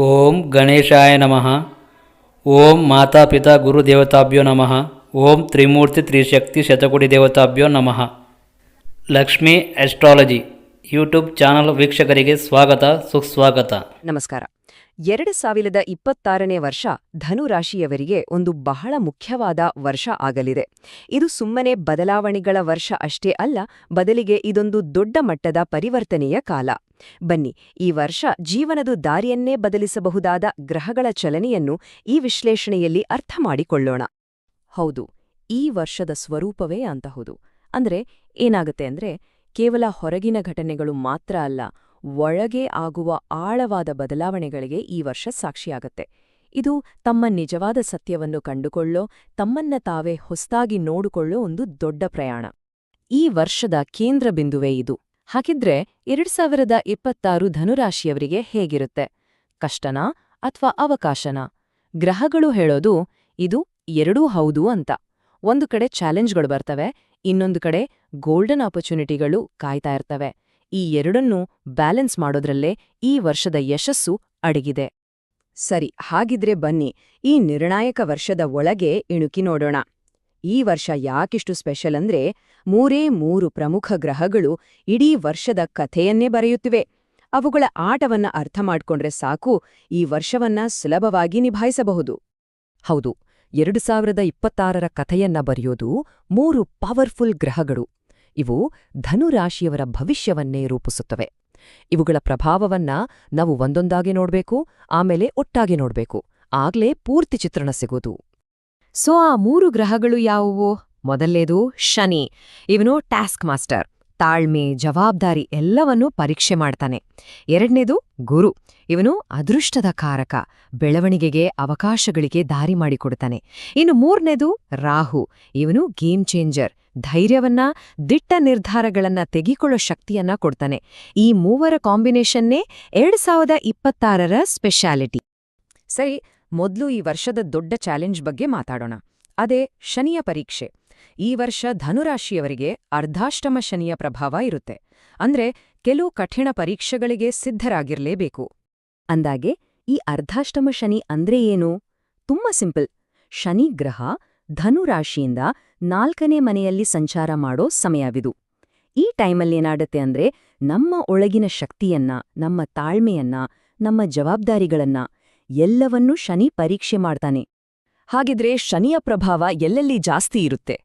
ಓಂ ಗಣೇಶಾಯ ನಮಃ. ಓಂ ಮಾತಾಪಿತಾ ಗುರುದೇವತಾಭ್ಯೋ ನಮಃ. ಓಂ ತ್ರಿಮೂರ್ತಿ ತ್ರಿಶಕ್ತಿ ಶತಕೋಟಿ ದೇವತಾಭ್ಯೋ ನಮಃ. ಲಕ್ಷ್ಮೀ ಆಸ್ಟ್ರಾಲಜಿ ಯೂಟ್ಯೂಬ್ ಚಾನಲ್ ವೀಕ್ಷಕರಿಗೆ ಸ್ವಾಗತ ಸುಸ್ವಾಗತ. ನಮಸ್ಕಾರ. 2026ನೇ ವರ್ಷ ಧನುರಾಶಿಯವರಿಗೆ ಒಂದು ಬಹಳ ಮುಖ್ಯವಾದ ವರ್ಷ ಆಗಲಿದೆ. ಇದು ಸುಮ್ಮನೆ ಬದಲಾವಣೆಗಳ ವರ್ಷ ಅಷ್ಟೇ ಅಲ್ಲ, ಬದಲಿಗೆ ಇದೊಂದು ದೊಡ್ಡ ಮಟ್ಟದ ಪರಿವರ್ತನೆಯ ಕಾಲ. ಬನ್ನಿ, ಈ ವರ್ಷ ಜೀವನದ ದಾರಿಯನ್ನೇ ಬದಲಿಸಬಹುದಾದ ಗ್ರಹಗಳ ಚಲನೆಯನ್ನು ಈ ವಿಶ್ಲೇಷಣೆಯಲ್ಲಿ ಅರ್ಥ ಮಾಡಿಕೊಳ್ಳೋಣ. ಹೌದು, ಈ ವರ್ಷದ ಸ್ವರೂಪವೇ ಅಂತಹುದು. ಅಂದ್ರೆ ಏನಾಗುತ್ತೆ ಅಂದ್ರೆ, ಕೇವಲ ಹೊರಗಿನ ಘಟನೆಗಳು ಮಾತ್ರ ಅಲ್ಲ, ಒಳಗೆ ಆಗುವ ಆಳವಾದ ಬದಲಾವಣೆಗಳಿಗೆ ಈ ವರ್ಷ ಸಾಕ್ಷಿಯಾಗತ್ತೆ. ಇದು ತಮ್ಮ ನಿಜವಾದ ಸತ್ಯವನ್ನು ಕಂಡುಕೊಳ್ಳೋ, ತಮ್ಮನ್ನ ತಾವೇ ಹೊಸ್ದಾಗಿ ನೋಡಿಕೊಳ್ಳೋ ಒಂದು ದೊಡ್ಡ ಪ್ರಯಾಣ. ಈ ವರ್ಷದ ಕೇಂದ್ರ ಬಿಂದುವೇ ಇದು. ಹಾಗಿದ್ರೆ 2026 ಧನುರಾಶಿಯವರಿಗೆ ಹೇಗಿರುತ್ತೆ? ಕಷ್ಟನಾ ಅಥವಾ ಅವಕಾಶನಾ? ಗ್ರಹಗಳು ಹೇಳೋದು ಇದು ಎರಡೂ ಹೌದು ಅಂತ. ಒಂದು ಕಡೆ ಚಾಲೆಂಜ್ಗಳು ಬರ್ತವೆ, ಇನ್ನೊಂದು ಕಡೆ ಗೋಲ್ಡನ್ ಆಪರ್ಚುನಿಟಿಗಳು ಕಾಯ್ತಾ ಇರ್ತವೆ. ಈ ಎರಡನ್ನೂ ಬ್ಯಾಲೆನ್ಸ್ ಮಾಡೋದ್ರಲ್ಲೇ ಈ ವರ್ಷದ ಯಶಸ್ಸು ಅಡಗಿದೆ. ಸರಿ, ಹಾಗಿದ್ರೆ ಬನ್ನಿ ಈ ನಿರ್ಣಾಯಕ ವರ್ಷದ ಒಳಗೆ ಇಣುಕಿ ನೋಡೋಣ. ಈ ವರ್ಷ ಯಾಕಿಷ್ಟು ಸ್ಪೆಷಲ್ ಅಂದ್ರೆ, ಮೂರು ಪ್ರಮುಖ ಗ್ರಹಗಳು ಇಡೀ ವರ್ಷದ ಕಥೆಯನ್ನೇ ಬರೆಯುತ್ತಿವೆ. ಅವುಗಳ ಆಟವನ್ನ ಅರ್ಥ ಮಾಡ್ಕೊಂಡ್ರೆ ಸಾಕು, ಈ ವರ್ಷವನ್ನ ಸುಲಭವಾಗಿ ನಿಭಾಯಿಸಬಹುದು. ಹೌದು, 2026ರ ಕಥೆಯನ್ನ ಬರೆಯೋದು 3 ಪವರ್ಫುಲ್ ಗ್ರಹಗಳು. ಇವು ಧನುರಾಶಿಯವರ ಭವಿಷ್ಯವನ್ನೇ ರೂಪಿಸುತ್ತವೆ. ಇವುಗಳ ಪ್ರಭಾವವನ್ನ ನಾವು ಒಂದೊಂದಾಗಿ ನೋಡ್ಬೇಕು, ಆಮೇಲೆ ಒಟ್ಟಾಗಿ ನೋಡ್ಬೇಕು. ಆಗ್ಲೇ ಪೂರ್ತಿ ಚಿತ್ರಣ ಸಿಗೋದು. ಸೊ ಆ 3 ಗ್ರಹಗಳು ಯಾವುವು? ಮೊದಲನೇದು ಶನಿ. ಇವನು ಟಾಸ್ಕ್ ಮಾಸ್ಟರ್, ತಾಳ್ಮೆ, ಜವಾಬ್ದಾರಿ ಎಲ್ಲವನ್ನೂ ಪರೀಕ್ಷೆ ಮಾಡ್ತಾನೆ. ಎರಡನೇದು ಗುರು. ಇವನು ಅದೃಷ್ಟದ ಕಾರಕ, ಬೆಳವಣಿಗೆಗೆ, ಅವಕಾಶಗಳಿಗೆ ದಾರಿ ಮಾಡಿಕೊಡ್ತಾನೆ. ಇನ್ನು ಮೂರನೇದು ರಾಹು. ಇವನು ಗೇಮ್ ಚೇಂಜರ್, ಧೈರ್ಯವನ್ನ, ದಿಟ್ಟ ನಿರ್ಧಾರಗಳನ್ನ ತೆಗೆದುಕೊಳ್ಳೋ ಶಕ್ತಿಯನ್ನ ಕೊಡ್ತಾನೆ. ಈ ಮೂವರ ಕಾಂಬಿನೇಷನ್ನೇ 2026ರ ಸ್ಪೆಷಾಲಿಟಿ. ಸರಿ, ಮೊದಲು ಈ ವರ್ಷದ ದೊಡ್ಡ ಚಾಲೆಂಜ್ ಬಗ್ಗೆ ಮಾತಾಡೋಣ. ಅದೇ ಶನಿಯ ಪರೀಕ್ಷೆ. ಈ ವರ್ಷ ಧನುರಾಶಿಯವರಿಗೆ ಅರ್ಧಾಷ್ಟಮ ಶನಿಯ ಪ್ರಭಾವ ಇರುತ್ತೆ. ಅಂದ್ರೆ ಕೆಲವು ಕಠಿಣ ಪರೀಕ್ಷೆಗಳಿಗೆ ಸಿದ್ಧರಾಗಿರ್ಲೇಬೇಕು. ಅಂದಾಗೆ ಈ ಅರ್ಧಾಷ್ಟಮ ಶನಿ ಅಂದ್ರೆ ಏನು? ತುಂಬಾ ಸಿಂಪಲ್. ಶನಿ ಗ್ರಹ ಧನುರಾಶಿಯಿಂದ 4ನೇ ಮನೆಯಲ್ಲಿ ಸಂಚಾರ ಮಾಡೋ ಸಮಯವಿದು. ಈ ಟೈಮಲ್ಲೇನಾಡತ್ತೆ ಅಂದ್ರೆ, ನಮ್ಮ ಒಳಗಿನ ಶಕ್ತಿಯನ್ನ, ನಮ್ಮ ತಾಳ್ಮೆಯನ್ನ, ನಮ್ಮ ಜವಾಬ್ದಾರಿಗಳನ್ನ ಎಲ್ಲವನ್ನೂ ಶನಿ ಪರೀಕ್ಷೆ ಮಾಡ್ತಾನೆ. ಹಾಗಿದ್ರೆ ಶನಿಯ ಪ್ರಭಾವ ಎಲ್ಲೆಲ್ಲಿ ಜಾಸ್ತಿ ಇರುತ್ತೆ?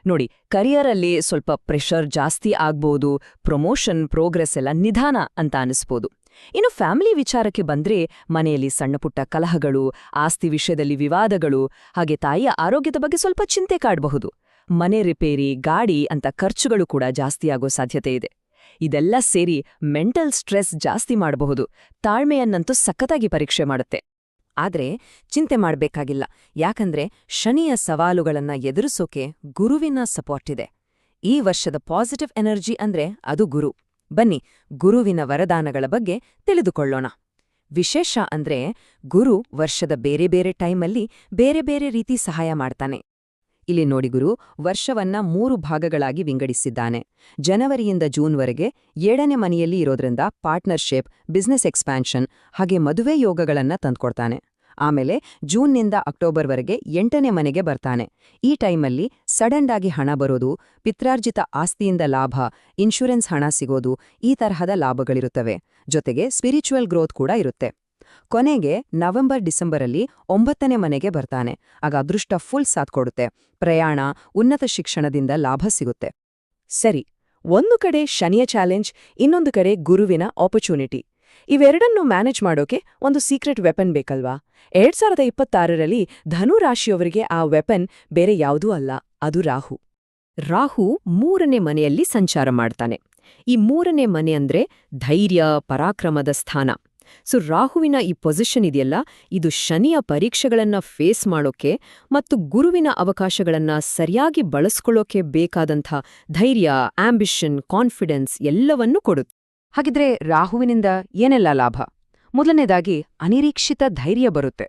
ನೋಡಿ, ಕರಿಯರಲ್ಲಿ ಸ್ವಲ್ಪ ಪ್ರೆಷರ್ ಜಾಸ್ತಿ ಆಗ್ಬೋದು, ಪ್ರಮೋಷನ್, ಪ್ರೋಗ್ರೆಸ್ ಎಲ್ಲ ನಿಧಾನ ಅಂತ ಅನಿಸ್ಬೋದು. ಇನ್ನು ಫ್ಯಾಮಿಲಿ ವಿಚಾರಕ್ಕೆ ಬಂದ್ರೆ, ಮನೆಯಲ್ಲಿ ಸಣ್ಣಪುಟ್ಟ ಕಲಹಗಳು, ಆಸ್ತಿ ವಿಷಯದಲ್ಲಿ ವಿವಾದಗಳು, ಹಾಗೆ ತಾಯಿಯ ಆರೋಗ್ಯದ ಬಗ್ಗೆ ಸ್ವಲ್ಪ ಚಿಂತೆ ಕಾಡಬಹುದು. ಮನೆ ರಿಪೇರಿ, ಗಾಡಿ ಅಂತ ಖರ್ಚುಗಳು ಕೂಡ ಜಾಸ್ತಿಯಾಗೋ ಸಾಧ್ಯತೆ ಇದೆ. ಇದೆಲ್ಲ ಸೇರಿ ಮೆಂಟಲ್ ಸ್ಟ್ರೆಸ್ ಜಾಸ್ತಿ ಮಾಡಬಹುದು. ತಾಳ್ಮೆಯನ್ನಂತೂ ಸಖತ್ತಾಗಿ ಪರೀಕ್ಷೆ ಮಾಡುತ್ತೆ. ಆದ್ರೆ ಚಿಂತೆ ಮಾಡ್ಬೇಕಾಗಿಲ್ಲ, ಯಾಕಂದ್ರೆ ಶನಿಯ ಸವಾಲುಗಳನ್ನ ಎದುರಿಸೋಕೆ ಗುರುವಿನ ಸಪೋರ್ಟ್ ಇದೆ. ಈ ವರ್ಷದ ಪಾಸಿಟಿವ್ ಎನರ್ಜಿ ಅಂದ್ರೆ ಅದು ಗುರು. ಬನ್ನಿ, ಗುರುವಿನ ವರದಾನಗಳ ಬಗ್ಗೆ ತಿಳಿದುಕೊಳ್ಳೋಣ. ವಿಶೇಷ ಅಂದ್ರೆ, ಗುರು ವರ್ಷದ ಬೇರೆ ಬೇರೆ ಟೈಮಲ್ಲಿ ಬೇರೆ ಬೇರೆ ರೀತಿ ಸಹಾಯ ಮಾಡ್ತಾನೆ. ಇಲ್ಲಿ ನೋಡಿ, ಗುರು ವರ್ಷವನ್ನ 3 ಭಾಗಗಳಾಗಿ ವಿಂಗಡಿಸಿದ್ದಾನೆ. ಜನವರಿಯಿಂದ ಜೂನ್ವರೆಗೆ 7ನೇ ಮನೆಯಲ್ಲಿ ಇರೋದ್ರಿಂದ ಪಾರ್ಟ್ನರ್ಶಿಪ್, ಬಿಸ್ನೆಸ್ ಎಕ್ಸ್ಪ್ಯಾನ್ಷನ್ ಹಾಗೆ ಮದುವೆ ಯೋಗಗಳನ್ನ ತಂದ್ಕೊಡ್ತಾನೆ. ಆಮೇಲೆ ಜೂನ್ನಿಂದ ಅಕ್ಟೋಬರ್ವರೆಗೆ 8ನೇ ಮನೆಗೆ ಬರ್ತಾನೆ. ಈ ಟೈಮಲ್ಲಿ ಸಡನ್ ಆಗಿ ಹಣ ಬರೋದು, ಪಿತ್ರಾರ್ಜಿತ ಆಸ್ತಿಯಿಂದ ಲಾಭ, ಇನ್ಶೂರೆನ್ಸ್ ಹಣ ಸಿಗೋದು, ಈ ತರಹದ ಲಾಭಗಳಿರುತ್ತವೆ. ಜೊತೆಗೆ ಸ್ಪಿರಿಚುವಲ್ ಗ್ರೋತ್ ಕೂಡ ಇರುತ್ತೆ. ಕೊನೆಗೆ ನವೆಂಬರ್-ಡಿಸೆಂಬರಲ್ಲಿ 9ನೇ ಮನೆಗೆ ಬರ್ತಾನೆ. ಆಗ ಅದೃಷ್ಟ ಫುಲ್ ಸಾಥ್ ಕೊಡುತ್ತೆ. ಪ್ರಯಾಣ, ಉನ್ನತ ಶಿಕ್ಷಣದಿಂದ ಲಾಭ ಸಿಗುತ್ತೆ. ಸರಿ, ಒಂದು ಕಡೆ ಶನಿಯ ಚಾಲೆಂಜ್, ಇನ್ನೊಂದು ಕಡೆ ಗುರುವಿನ ಆಪರ್ಚುನಿಟಿ. ಇವೆರಡನ್ನೂ ಮ್ಯಾನೇಜ್ ಮಾಡೋಕೆ ಒಂದು ಸೀಕ್ರೆಟ್ ವೆಪನ್ ಬೇಕಲ್ವಾ? 2026ರಲ್ಲಿ ಧನುರಾಶಿಯವರಿಗೆ ಆ ವೆಪನ್ ಬೇರೆ ಯಾವುದೂ ಅಲ್ಲ, ಅದು ರಾಹು. ರಾಹು 3ನೇ ಮನೆಯಲ್ಲಿ ಸಂಚಾರ ಮಾಡ್ತಾನೆ. ಈ 3ನೇ ಮನೆ ಅಂದ್ರೆ ಧೈರ್ಯ, ಪರಾಕ್ರಮದ ಸ್ಥಾನ. ಸೊ ರಾಹುವಿನ ಈ ಪೊಸಿಷನ್ ಇದೆಯಲ್ಲ, ಇದು ಶನಿಯ ಪರೀಕ್ಷೆಗಳನ್ನ ಫೇಸ್ ಮಾಡೋಕೆ ಮತ್ತು ಗುರುವಿನ ಅವಕಾಶಗಳನ್ನ ಸರಿಯಾಗಿ ಬಳಸ್ಕೊಳ್ಳೋಕೆ ಬೇಕಾದಂಥ ಧೈರ್ಯ, ಆಂಬಿಷನ್, ಕಾನ್ಫಿಡೆನ್ಸ್ ಎಲ್ಲವನ್ನೂ ಕೊಡುತ್ತೆ. ಹಾಗಿದ್ರೆ ರಾಹುವಿನಿಂದ ಏನೆಲ್ಲ ಲಾಭ? ಮೊದಲನೇದಾಗಿ ಅನಿರೀಕ್ಷಿತ ಧೈರ್ಯ ಬರುತ್ತೆ.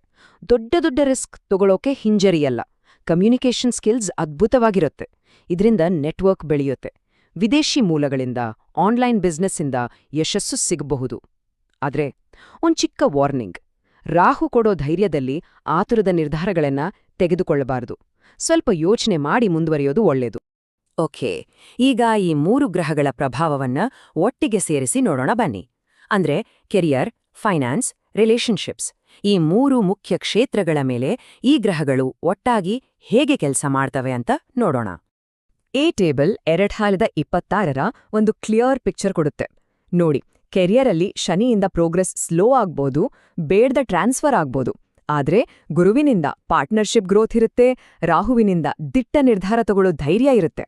ದೊಡ್ಡ ದೊಡ್ಡ ರಿಸ್ಕ್ ತಗೊಳ್ಳೋಕೆ ಹಿಂಜರಿಯಲ್ಲ. Communication skills ಅದ್ಭುತವಾಗಿರುತ್ತೆ. ಇದರಿಂದ ನೆಟ್ವರ್ಕ್ ಬೆಳೆಯುತ್ತೆ. ವಿದೇಶಿ ಮೂಲಗಳಿಂದ, ಆನ್ಲೈನ್ ಬಿಸ್ನೆಸ್ಸಿಂದ ಯಶಸ್ಸು ಸಿಗಬಹುದು. ಆದ್ರೆ ಒಂದ್ ಚಿಕ್ಕ ವಾರ್ನಿಂಗ್, ರಾಹು ಕೊಡೋ ಧೈರ್ಯದಲ್ಲಿ ಆತುರದ ನಿರ್ಧಾರಗಳನ್ನ ತೆಗೆದುಕೊಳ್ಳಬಾರದು. ಸ್ವಲ್ಪ ಯೋಚನೆ ಮಾಡಿ ಮುಂದುವರಿಯೋದು ಒಳ್ಳೆಯದು. ಓಕೆ, ಈಗ ಈ 3 ಗ್ರಹಗಳ ಪ್ರಭಾವವನ್ನ ಒಟ್ಟಿಗೆ ಸೇರಿಸಿ ನೋಡೋಣ ಬನ್ನಿ. ಅಂದ್ರೆ ಕೆರಿಯರ್, ಫೈನಾನ್ಸ್, ರಿಲೇಶನ್ಶಿಪ್ಸ್ ಈ 3 ಮುಖ್ಯ ಕ್ಷೇತ್ರಗಳ ಮೇಲೆ ಈ ಗ್ರಹಗಳು ಒಟ್ಟಾಗಿ ಹೇಗೆ ಕೆಲಸ ಮಾಡ್ತವೆ ಅಂತ ನೋಡೋಣ. ಈ ಟೇಬಲ್ 2026ರ ಒಂದು ಕ್ಲಿಯರ್ ಪಿಕ್ಚರ್ ಕೊಡುತ್ತೆ. ನೋಡಿ, ಕೆರಿಯರಲ್ಲಿ ಶನಿಯಿಂದ ಪ್ರೋಗ್ರೆಸ್ ಸ್ಲೋ ಆಗ್ಬೋದು, ಬೇಡ್ದ ಟ್ರಾನ್ಸ್ಫರ್ ಆಗ್ಬೋದು. ಆದ್ರೆ ಗುರುವಿನಿಂದ ಪಾರ್ಟ್ನರ್ಶಿಪ್ ಗ್ರೋತ್ ಇರುತ್ತೆ, ರಾಹುವಿನಿಂದ ದಿಟ್ಟ ನಿರ್ಧಾರ ತಗೊಳ್ಳೋ ಧೈರ್ಯ ಇರುತ್ತೆ.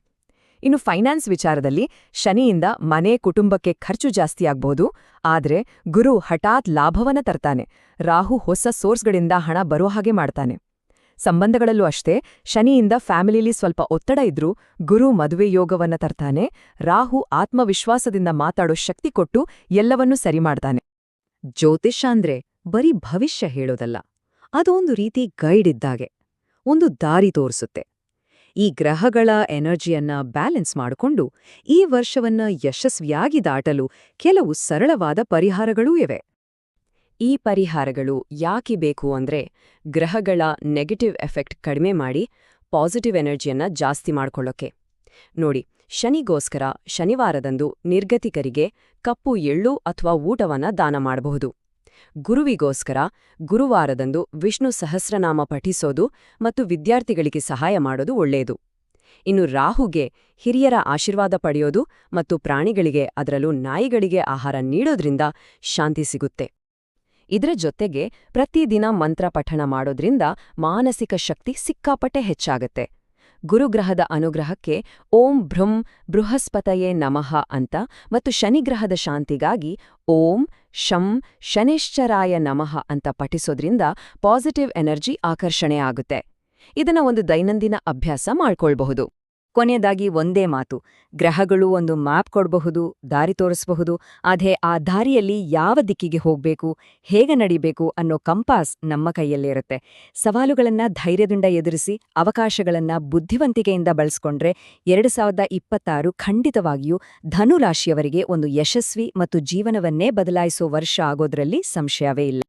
ಇನ್ನು ಫೈನಾನ್ಸ್ ವಿಚಾರದಲ್ಲಿ ಶನಿಯಿಂದ ಮನೆ ಕುಟುಂಬಕ್ಕೆ ಖರ್ಚು ಜಾಸ್ತಿ ಆಗ್ಬೋದು, ಆದ್ರೆ ಗುರು ಹಠಾತ್ ಲಾಭವನ್ನ ತರ್ತಾನೆ, ರಾಹು ಹೊಸ ಸೋರ್ಸ್ಗಳಿಂದ ಹಣ ಬರೋ ಹಾಗೆ ಮಾಡ್ತಾನೆ. ಸಂಬಂಧಗಳಲ್ಲೂ ಅಷ್ಟೇ, ಶನಿಯಿಂದ ಫ್ಯಾಮಿಲಿಲಿ ಸ್ವಲ್ಪ ಒತ್ತಡ ಇದ್ರೂ ಗುರು ಮದುವೆ ಯೋಗವನ್ನ ತರ್ತಾನೆ, ರಾಹು ಆತ್ಮವಿಶ್ವಾಸದಿಂದ ಮಾತಾಡೋ ಶಕ್ತಿ ಕೊಟ್ಟು ಎಲ್ಲವನ್ನೂ ಸರಿ ಮಾಡ್ತಾನೆ. ಜ್ಯೋತಿಷ ಅಂದ್ರೆ ಬರೀ ಭವಿಷ್ಯ ಹೇಳೋದಲ್ಲ, ಅದೊಂದು ರೀತಿ ಗೈಡ್ ಇದ್ದಾಗೆ, ಒಂದು ದಾರಿ ತೋರಿಸುತ್ತೆ. ಈ ಗ್ರಹಗಳ ಎನರ್ಜಿಯನ್ನ ಬ್ಯಾಲೆನ್ಸ್ ಮಾಡಿಕೊಂಡು ಈ ವರ್ಷವನ್ನ ಯಶಸ್ವಿಯಾಗಿ ದಾಟಲು ಕೆಲವು ಸರಳವಾದ ಪರಿಹಾರಗಳೂ ಇವೆ. ಈ ಪರಿಹಾರಗಳು ಯಾಕೆ ಬೇಕು ಅಂದ್ರೆ ಗ್ರಹಗಳ ನೆಗೆಟಿವ್ ಎಫೆಕ್ಟ್ ಕಡಿಮೆ ಮಾಡಿ ಪಾಸಿಟಿವ್ ಎನರ್ಜಿಯನ್ನ ಜಾಸ್ತಿ ಮಾಡ್ಕೊಳ್ಳೋಕೆ. ನೋಡಿ, ಶನಿಗೋಸ್ಕರ ಶನಿವಾರದಂದು ನಿರ್ಗತಿಕರಿಗೆ ಕಪ್ಪು ಎಳ್ಳು ಅಥವಾ ಊಟವನ್ನ ದಾನ ಮಾಡಬಹುದು. ಗುರುವಿಗೋಸ್ಕರ ಗುರುವಾರದಂದು ವಿಷ್ಣು ಸಹಸ್ರನಾಮ ಪಠಿಸೋದು ಮತ್ತು ವಿದ್ಯಾರ್ಥಿಗಳಿಗೆ ಸಹಾಯ ಮಾಡೋದು ಒಳ್ಳೆಯದು. ಇನ್ನು ರಾಹುಗೆ ಹಿರಿಯರ ಆಶೀರ್ವಾದ ಪಡೆಯೋದು ಮತ್ತು ಪ್ರಾಣಿಗಳಿಗೆ, ಅದರಲ್ಲೂ ನಾಯಿಗಳಿಗೆ ಆಹಾರ ನೀಡೋದ್ರಿಂದ ಶಾಂತಿ ಸಿಗುತ್ತೆ. ಇದರ ಜೊತೆಗೆ ಪ್ರತಿದಿನ ಮಂತ್ರ ಪಠಣ ಮಾಡೋದ್ರಿಂದ ಮಾನಸಿಕ ಶಕ್ತಿ ಸಿಕ್ಕಾಪಟ್ಟೆ ಹೆಚ್ಚಾಗತ್ತೆ. ಗುರುಗ್ರಹದ ಅನುಗ್ರಹಕ್ಕೆ ಓಂ ಭೃಂ ಬೃಹಸ್ಪತಯೇ ನಮಃ ಅಂತ ಮತ್ತು ಶನಿಗ್ರಹದ ಶಾಂತಿಗಾಗಿ ಓಂ ಶಂ ಶನಿಶ್ಚರಾಯ ನಮಃ ಅಂತ ಪಠಿಸೋದ್ರಿಂದ ಪಾಸಿಟಿವ್ ಎನರ್ಜಿ ಆಕರ್ಷಣೆ ಆಗುತ್ತೆ. ಇದನ್ನ ಒಂದು ದೈನಂದಿನ ಅಭ್ಯಾಸ ಮಾಡ್ಕೊಳ್ಬಹುದು. ಕೊನೆಯದಾಗಿ ಒಂದೇ ಮಾತು, ಗ್ರಹಗಳು ಒಂದು ಮ್ಯಾಪ್ ಕೊಡಬಹುದು, ದಾರಿ ತೋರಿಸಬಹುದು, ಆದ್ರೆ ಆ ದಾರಿಯಲ್ಲಿ ಯಾವ ದಿಕ್ಕಿಗೆ ಹೋಗ್ಬೇಕು, ಹೇಗೆ ನಡಿಬೇಕು ಅನ್ನೋ ಕಂಪಾಸ್ ನಮ್ಮ ಕೈಯಲ್ಲೇ ಇರುತ್ತೆ. ಸವಾಲುಗಳನ್ನ ಧೈರ್ಯದಿಂದ ಎದುರಿಸಿ ಅವಕಾಶಗಳನ್ನ ಬುದ್ಧಿವಂತಿಕೆಯಿಂದ ಬಳಸ್ಕೊಂಡ್ರೆ 2026 ಖಂಡಿತವಾಗಿಯೂ ಧನು ರಾಶಿಯವರಿಗೆ ಒಂದು ಯಶಸ್ವಿ ಮತ್ತು ಜೀವನವನ್ನೇ ಬದಲಾಯಿಸೋ ವರ್ಷ ಆಗೋದ್ರಲ್ಲಿ ಸಂಶಯವೇ ಇಲ್ಲ.